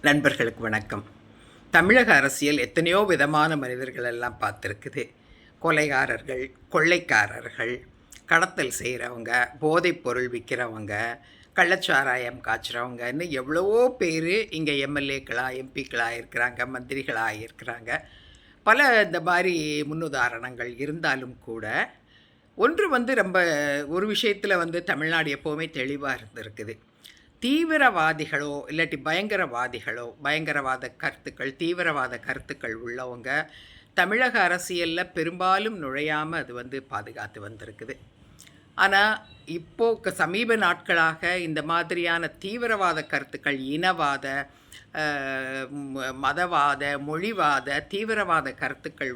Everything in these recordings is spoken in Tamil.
நண்பர்களுக்கு வணக்கம். தமிழக அரசியல் எத்தனையோ விதமான மனிதர்கள் எல்லாம் பார்த்துருக்குது. கொலைகாரர்கள், கொள்ளைக்காரர்கள், கடத்தல் செய்கிறவங்க, போதைப் பொருள் விற்கிறவங்க, கள்ளச்சாராயம் காய்ச்சுறவங்கன்னு எவ்வளவோ பேர் இங்கே எம்எல்ஏக்களா, எம்பிக்களா இருக்கிறாங்க, மந்திரிகளா இருக்கிறாங்க. பல இந்த மாதிரி முன்னுதாரணங்கள் இருந்தாலும் கூட, ஒன்று ரொம்ப ஒரு விஷயத்தில் தமிழ்நாடு எப்போவுமே தெளிவாக இருந்திருக்குது. தீவிரவாதிகளோ இல்லாட்டி பயங்கரவாத கருத்துக்கள், தீவிரவாத கருத்துக்கள் உள்ளவங்க தமிழக அரசியலில் பெரும்பாலும் நுழையாமல் அது பாதுகாத்து வந்திருக்குது. ஆனால் இப்போது சமீப நாட்களாக இந்த மாதிரியான தீவிரவாத கருத்துக்கள், இனவாத, மதவாத, மொழிவாத, தீவிரவாத கருத்துக்கள்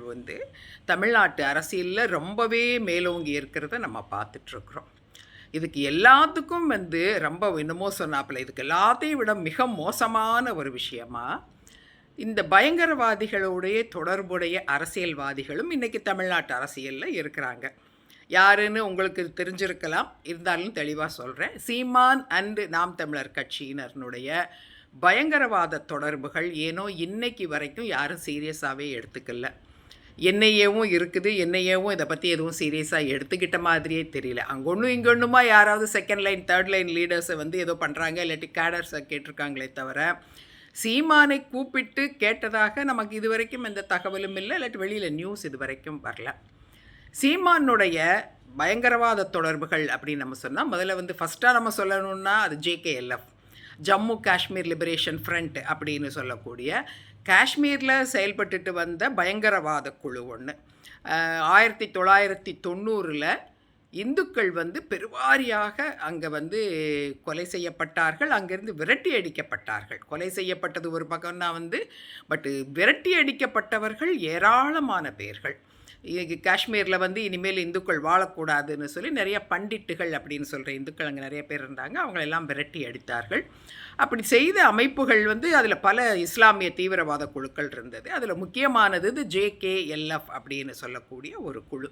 தமிழ்நாட்டு அரசியலில் ரொம்பவே மேலோங்கி இருக்கிறத நம்ம பார்த்துட்ருக்குறோம். இதுக்கு எல்லாத்துக்கும் ரொம்ப என்னமோ சொன்னாப்புல, இதுக்கு எல்லாத்தையும் விட மிக மோசமான ஒரு விஷயமா இந்த பயங்கரவாதிகளுடைய தொடர்புடைய அரசியல்வாதிகளும் இன்றைக்கி தமிழ்நாட்டு அரசியலில் இருக்கிறாங்க. யாருன்னு உங்களுக்கு தெரிஞ்சிருக்கலாம், இருந்தாலும் தெளிவாக சொல்கிறேன். சீமான் அண்டு நாம் தமிழர் கட்சியினருடைய பயங்கரவாத தொடர்புகள் ஏனோ இன்னைக்கு வரைக்கும் யாரும் சீரியஸாகவே எடுத்துக்கல. என்ஐஏவும் இருக்குது. என்ஐஏவும் இதை பற்றி எதுவும் சீரியஸாக எடுத்துக்கிட்ட மாதிரியே தெரியல. அங்கொன்றும் இங்கொன்றுமா யாராவது செகண்ட் லைன் தேர்ட் லைன் லீடர்ஸை ஏதோ பண்ணுறாங்க, இல்லாட்டி கேடர்ஸை கேட்டிருக்காங்களே தவிர சீமானை கூப்பிட்டு கேட்டதாக நமக்கு இது வரைக்கும் எந்த தகவலும் இல்லை, இல்லாட்டி வெளியில் நியூஸ் இது வரைக்கும் வரல. சீமானுடைய பயங்கரவாத தொடர்புகள் அப்படின்னு நம்ம சொன்னால், முதல்ல ஃபஸ்ட்டாக நம்ம சொல்லணுன்னா அது JKLF, Jammu Kashmir liberation front அப்படின்னு சொல்லக்கூடிய காஷ்மீரில் செயல்பட்டுட்டு வந்த பயங்கரவாத குழு ஒன்று. 1990 இந்துக்கள் பெருவாரியாக அங்கே கொலை செய்யப்பட்டார்கள். அங்கேருந்து விரட்டி அடிக்கப்பட்டார்கள். கொலை செய்யப்பட்டது ஒரு பக்கம்னா பட்டு விரட்டி அடிக்கப்பட்டவர்கள் ஏராளமான பேர்கள். காஷ்மீரில் இனிமேல் இந்துக்கள் வாழக்கூடாதுன்னு சொல்லி நிறைய பண்டிட்டுகள் அப்படின்னு சொல்கிற இந்துக்கள் அங்கே நிறைய பேர் இருந்தாங்க. அவங்களெல்லாம் விரட்டி அடித்தார்கள். அப்படி செய்த அமைப்புகள் அதில் பல இஸ்லாமிய தீவிரவாத குழுக்கள் இருந்தது. அதில் முக்கியமானது JKLF அப்படின்னு சொல்லக்கூடிய ஒரு குழு.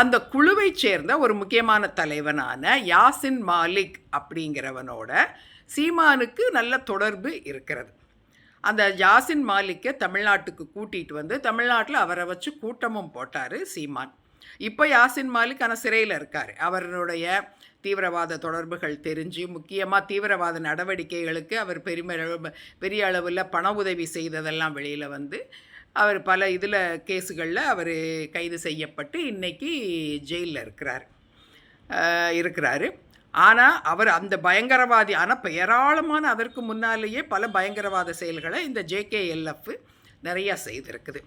அந்த குழுவை சேர்ந்த ஒரு முக்கியமான தலைவனான யாசின் மாலிக் அப்படிங்கிறவனோட சீமானுக்கு நல்ல தொடர்பு இருக்கிறது. அந்த யாசின் மாலிக்கை தமிழ்நாட்டுக்கு கூட்டிகிட்டு தமிழ்நாட்டில் அவரை வச்சு கூட்டமும் போட்டார் சீமான். இப்போ யாசின் மாலிக் ஆனால் சிறையில் இருக்கார். அவருடைய தீவிரவாத தொடர்புகள் தெரிஞ்சு, முக்கியமாக தீவிரவாத நடவடிக்கைகளுக்கு அவர் பெரிய அளவில் பண உதவி செய்ததெல்லாம் வெளியில் அவர் பல கேஸுகளில் அவர் கைது செய்யப்பட்டு இன்றைக்கி ஜெயிலில் இருக்கிறாரு. ஆனால் அவர் அந்த பயங்கரவாதி, ஆனால் ஏராளமான அதற்கு முன்னாலேயே பல பயங்கரவாத செயல்களை இந்த JKLF நிறையா செய்திருக்குது.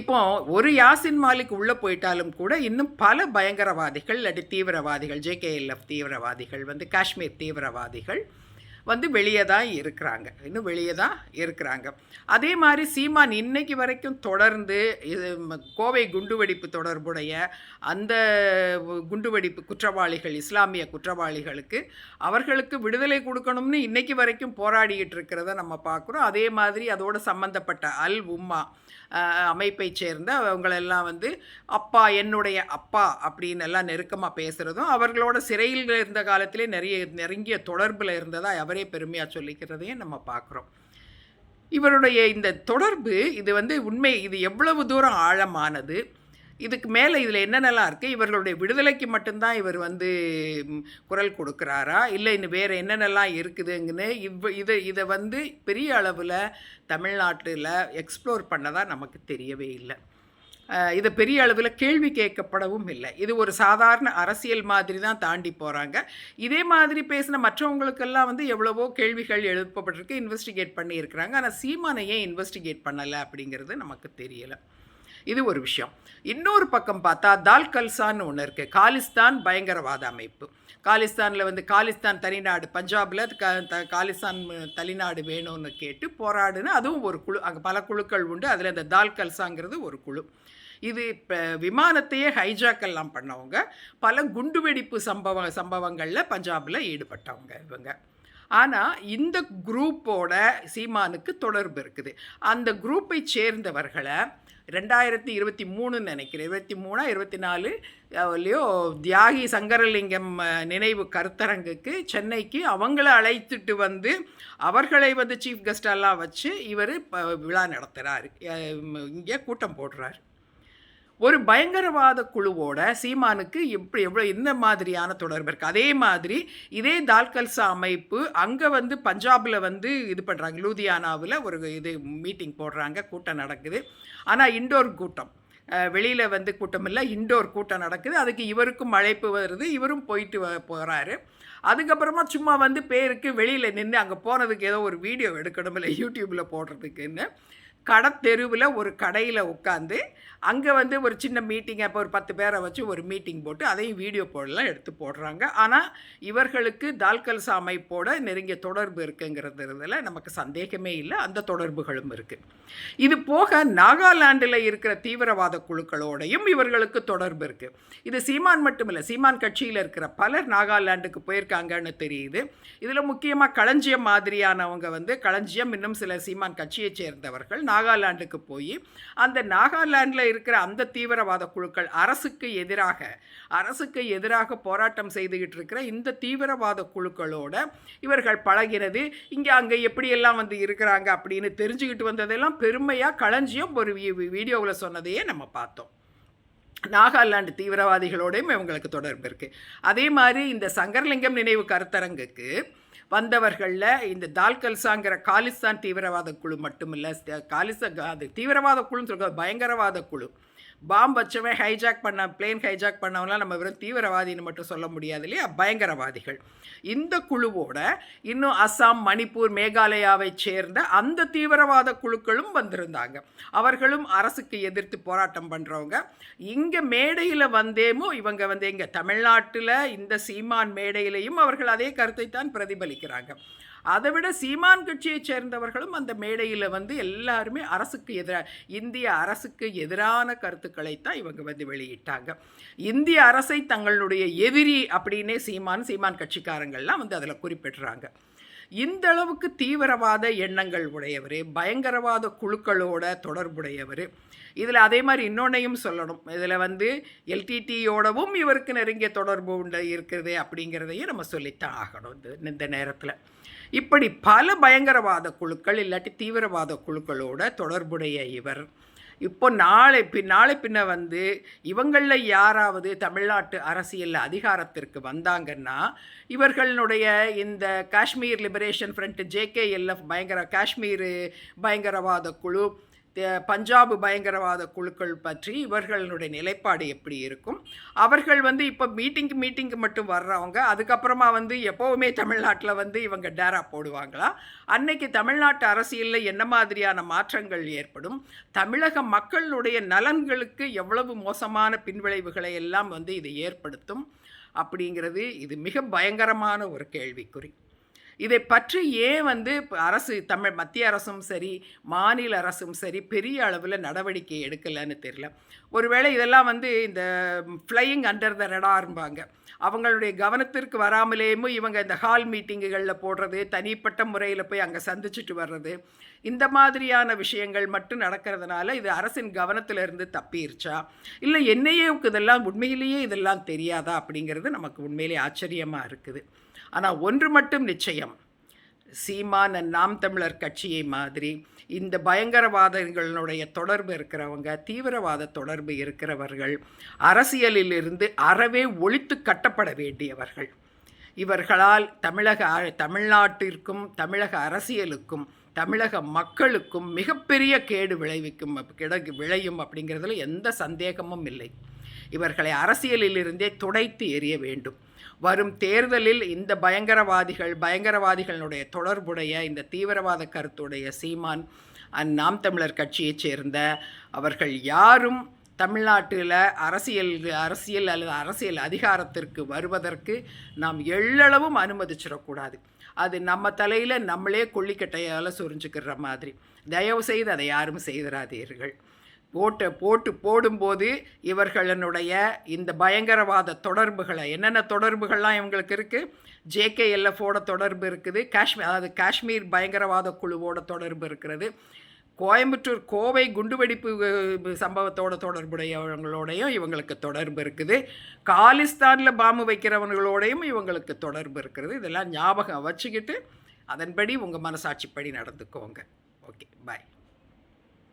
இப்போ ஒரு யாசின் மாலிக் உள்ளே போயிட்டாலும் கூட இன்னும் பல பயங்கரவாதிகள் இல்லாட்டி தீவிரவாதிகள், JKLF தீவிரவாதிகள் காஷ்மீர் தீவிரவாதிகள் வெளியே தான் இருக்கிறாங்க, இன்னும் வெளியே தான் இருக்கிறாங்க. அதே மாதிரி சீமான் இன்னைக்கு வரைக்கும் தொடர்ந்து கோவை குண்டுவெடிப்பு தொடர்புடைய அந்த குண்டுவெடிப்பு குற்றவாளிகள், இஸ்லாமிய குற்றவாளிகளுக்கு அவர்களுக்கு விடுதலை கொடுக்கணும்னு இன்னைக்கு வரைக்கும் போராடிக்கிட்டு இருக்கிறத நம்ம பார்க்குறோம். அதே மாதிரி அதோடு சம்மந்தப்பட்ட அல் உம்மா அமைப்பை சேர்ந்த அவங்களெல்லாம் அப்பா, என்னுடைய அப்பா அப்படின்னு எல்லாம் நெருக்கமாக பேசுகிறதும், அவர்களோட சிறையில் இருந்த காலத்திலே நெருங்கிய தொடர்பில் இருந்ததாக அவரே பெருமையாக சொல்லிக்கிறதையும் நம்ம பார்க்குறோம். இவருடைய இந்த தொடர்பு இது உண்மை, இது எவ்வளவு தூரம் ஆழமானது, இதுக்கு மேலே இதில் என்னென்னலாம் இருக்குது, இவர்களுடைய விடுதலைக்கு மட்டும்தான் இவர் குரல் கொடுக்குறாரா, இல்லை இன்னும் வேறு என்னென்னலாம் இருக்குதுங்கன்னு இதை பெரிய அளவில் தமிழ்நாட்டில் எக்ஸ்ப்ளோர் பண்ணதான் நமக்கு தெரியவே இல்லை. இதை பெரிய அளவில் கேள்வி கேட்கப்படவும் இல்லை. இது ஒரு சாதாரண அரசியல் மாதிரி தான் தாண்டி போகிறாங்க. இதே மாதிரி பேசின மற்றவங்களுக்கெல்லாம் எவ்வளவோ கேள்விகள் எழுப்பப்பட்டிருக்கு, இன்வெஸ்டிகேட் பண்ணியிருக்கிறாங்க. ஆனால் சீமானை ஏன் இன்வெஸ்டிகேட் பண்ணலை அப்படிங்கிறது நமக்கு தெரியலை. இது ஒரு விஷயம். இன்னொரு பக்கம் பார்த்தா தால் கல்சான்னு ஒன்று இருக்குது, காலிஸ்தான் பயங்கரவாத அமைப்பு. காலிஸ்தானில் காலிஸ்தான் தனிநாடு, பஞ்சாபில் காலிஸ்தான் தனிநாடு வேணும்னு கேட்டு போராடுன்னு அதுவும் ஒரு குழு. அங்கே பல குழுக்கள் உண்டு. அதில் இந்த தால் கல்சாங்கிறது ஒரு குழு. இது இப்போ விமானத்தையே ஹைஜாக்கெல்லாம் பண்ணவங்க, பல குண்டுவெடிப்பு சம்பவங்களில் பஞ்சாபில் ஈடுபட்டவங்க இவங்க. ஆனால் இந்த குரூப்போட சீமானுக்கு தொடர்பு இருக்குது. அந்த குரூப்பை சேர்ந்தவர்களை 2023 நினைக்கிறேன், 23 24 இல்லையோ தியாகி சங்கரலிங்கம் நினைவு கருத்தரங்குக்கு சென்னைக்கு அவங்கள அழைத்துட்டு வந்து அவர்களை வந்து சீஃப் கெஸ்டெல்லாம் வச்சு இவர் விழா நடத்துகிறார், இங்கே கூட்டம் போடுறார். ஒரு பயங்கரவாத குழுவோட சீமானுக்கு எவ்வளோ என்ன மாதிரியான தொடர்பு இருக்குது. அதே மாதிரி இதே தால்கல்சா அமைப்பு அங்கே வந்து பஞ்சாபில் வந்து இது பண்ணுறாங்க, லூதியானாவில் ஒரு இது மீட்டிங் போடுறாங்க, கூட்டம் நடக்குது. ஆனால் இண்டோர் கூட்டம், வெளியில் வந்து கூட்டம் இல்லை, இண்டோர் கூட்டம் நடக்குது. அதுக்கு இவருக்கும் அழைப்பு வருது, இவரும் போயிட்டு போகிறாரு. அதுக்கப்புறமா சும்மா வந்து பேருக்கு வெளியில் நின்று அங்கே போனதுக்கு ஏதோ ஒரு வீடியோ எடுக்கணும் இல்லை யூடியூப்பில் போடுறதுக்குன்னு கடத்தெருவில் ஒரு கடையில் உட்காந்து அங்கே வந்து ஒரு சின்ன மீட்டிங், அப்போ ஒரு 10 பேரை வச்சு ஒரு மீட்டிங் போட்டு அதையும் வீடியோ போடலாம் எடுத்து போடுறாங்க. ஆனால் இவர்களுக்கு தால்கல்சா அமைப்போட நெருங்கிய தொடர்பு இருக்குங்கிறதுல நமக்கு சந்தேகமே இல்லை, அந்த தொடர்புகளும் இருக்குது. இது போக நாகாலாண்டில் இருக்கிற தீவிரவாத குழுக்களோடையும் இவர்களுக்கு தொடர்பு இருக்குது. இது சீமான் மட்டும் இல்லை, சீமான் கட்சியில் இருக்கிற பலர் நாகாலாண்டுக்கு போயிருக்காங்கன்னு தெரியுது. இதில் முக்கியமாக களஞ்சியம் மாதிரியானவங்க வந்து, களஞ்சியம் இன்னும் சில சீமான் கட்சியை சேர்ந்தவர்கள் நாகாலாண்டுக்கு போய் அந்த நாகாலாண்டில் இருக்கிற அந்த தீவிரவாத குழுக்கள் அரசுக்கு எதிராக போராட்டம் செய்துகிட்டு இருக்கிற இந்த தீவிரவாத குழுக்களோட இவர்கள் பழகினது, இங்கே அங்கே எப்படியெல்லாம் வந்து இருக்கிறாங்க அப்படின்னு தெரிஞ்சுக்கிட்டு வந்ததெல்லாம் பெருமையாக களஞ்சியம் ஒரு வீடியோவில் சொன்னதையே நம்ம பார்த்தோம். நாகாலாந்து தீவிரவாதிகளோடையும் இவங்களுக்கு தொடர்பு இருக்குது. அதே மாதிரி இந்த சங்கரலிங்கம் நினைவு கருத்தரங்குக்கு வந்தவர்களில் இந்த தால்கல்சாங்கிற காலிஸ்தான் தீவிரவாத குழு மட்டும் இல்லை, அது தீவிரவாத குழுன்னு சொல்கிற பயங்கரவாத குழு, பாம்பு வச்சவன் பிளேன் ஹைஜாக் பண்ணவங்களாம் நம்ம வெறும் தீவிரவாதின்னு மட்டும் சொல்ல முடியாது இல்லையா, பயங்கரவாதிகள். இந்த குழுவோட இன்னும் அஸ்ஸாம், மணிப்பூர், மேகாலயாவை சேர்ந்த அந்த தீவிரவாத குழுக்களும் வந்திருந்தாங்க. அவர்களும் அரசுக்கு எதிர்த்து போராட்டம் பண்ணுறவங்க. இங்கே மேடையில் வந்தேமோ இவங்க வந்து எங்கள் தமிழ்நாட்டில் இந்த சீமான் மேடையிலையும் அவர்கள் அதே கருத்தை தான் பிரதிபலிக்கிறாங்க. அதை விட சீமான் கட்சியை சேர்ந்தவர்களும் அந்த மேடையில் வந்து எல்லாருமே இந்திய அரசுக்கு எதிரான கருத்துக்களை தான் இவங்க வந்து வெளியிட்டாங்க. இந்திய அரசை தங்களுடைய எதிரி அப்படின்னே சீமான் கட்சிக்காரங்கள்லாம் வந்து அதில் குறிப்பிடுறாங்க. இந்த அளவுக்கு தீவிரவாத எண்ணங்கள் உடையவர், பயங்கரவாத குழுக்களோட தொடர்புடையவர். இதில் அதே மாதிரி இன்னொன்னையும் சொல்லணும், இதில் வந்து எல்டிடியோடவும் இவருக்கு நெருங்கிய தொடர்பு இருக்கிறது அப்படிங்கிறதையும் நம்ம சொல்லித்தான் ஆகணும் இந்த நேரத்தில். இப்படி பல பயங்கரவாத குழுக்கள் இல்லாட்டி தீவிரவாத குழுக்களோட தொடர்புடைய இவர் இப்போ நாளை பின்ன வந்து இவங்களில் யாராவது தமிழ்நாட்டு அரசியல் அதிகாரத்திற்கு வந்தாங்கன்னா இவர்களுடைய இந்த Kashmir liberation front, JKLF Kashmir பயங்கரவாத குழு, பஞ்சாபு பயங்கரவாத குழுக்கள் பற்றி இவர்களுடைய நிலைப்பாடு எப்படி இருக்கும்? அவர்கள் வந்து இப்போ மீட்டிங்கு மட்டும் வர்றவங்க, அதுக்கப்புறமா வந்து எப்போவுமே தமிழ்நாட்டில் வந்து இவங்க டேரா போடுவாங்களா? அன்னைக்கு தமிழ்நாட்டு அரசியலில் என்ன மாதிரியான மாற்றங்கள் ஏற்படும்? தமிழக மக்களுடைய நலன்களுக்கு எவ்வளவு மோசமான பின்விளைவுகளை எல்லாம் வந்து இது ஏற்படுத்தும் அப்படிங்கிறது இது மிக பயங்கரமான ஒரு கேள்விக்குறி. இதை பற்றி ஏன் வந்து மத்திய அரசும் சரி மாநில அரசும் சரி பெரிய அளவில் நடவடிக்கை எடுக்கலைன்னு தெரியல. ஒருவேளை இதெல்லாம் வந்து இந்த ஃப்ளையிங் அண்டர் த ரடார்ம்பாங்க, அவங்களுடைய கவனத்திற்கு வராமலேயும் இவங்க இந்த ஹால் மீட்டிங்குகளில் போடுறது, தனிப்பட்ட முறையில் போய் அங்கே சந்திச்சுட்டு வர்றது, இந்த மாதிரியான விஷயங்கள் மட்டும் நடக்கிறதுனால இது அரசின் கவனத்திலிருந்து தப்பிருச்சா, இல்லை என்னையே இதெல்லாம் உண்மையிலேயே இதெல்லாம் தெரியாதா அப்படிங்கிறது நமக்கு உண்மையிலே ஆச்சரியமாக இருக்குது. ஆனால் ஒன்று மட்டும் நிச்சயம், சீமான் நாம் தமிழர் கட்சியை மாதிரி இந்த பயங்கரவாதங்களுடைய தொடர்பு இருக்கிறவங்க, தீவிரவாத தொடர்பு இருக்கிறவர்கள் அரசியலிலிருந்து அறவே ஒழித்து கட்டப்பட வேண்டியவர்கள். இவர்களால் தமிழ்நாட்டிற்கும் தமிழக அரசியலுக்கும் தமிழக மக்களுக்கும் மிகப்பெரிய கேடு விளையும் அப்படிங்கிறதுல எந்த சந்தேகமும் இல்லை. இவர்களை அரசியலிலிருந்தே துடைத்து எறிய வேண்டும். வரும் தேர்தலில் இந்த பயங்கரவாதிகளுடைய தொடர்புடைய இந்த தீவிரவாத கருத்துடைய சீமான் நாம் தமிழர் கட்சியைச் சேர்ந்த அவர்கள் யாரும் தமிழ்நாட்டில் அரசியல் அல்லது அரசியல் அதிகாரத்திற்கு வருவதற்கு நாம் எள்ளளவும் அனுமதிச்சிடக்கூடாது. அது நம்ம தலையில் நம்மளே கொள்ளிக்கட்டையால் சொரிஞ்சுக்கிற மாதிரி. தயவு செய்து அதை யாரும் செய்திடாதீர்கள். போடும்போது இவர்களுடைய இந்த பயங்கரவாத தொடர்புகளை, என்னென்ன தொடர்புகள்லாம் இவங்களுக்கு இருக்குது, ஜேகேஎல்எஃபோட தொடர்பு இருக்குது, அதாவது காஷ்மீர் பயங்கரவாத குழுவோட தொடர்பு இருக்கிறது, கோயம்புத்தூர் கோவை குண்டுவெடிப்பு சம்பவத்தோட தொடர்புடையவங்களோடையும் இவங்களுக்கு தொடர்பு இருக்குது, காலிஸ்தானில் பாம்பு வைக்கிறவங்களோடையும் இவங்களுக்கு தொடர்பு இருக்கிறது. இதெல்லாம் ஞாபகம் வச்சுக்கிட்டு அதன்படி உங்கள் மனசாட்சிப்படி நடந்துக்கோங்க. ஓகே, பாய்.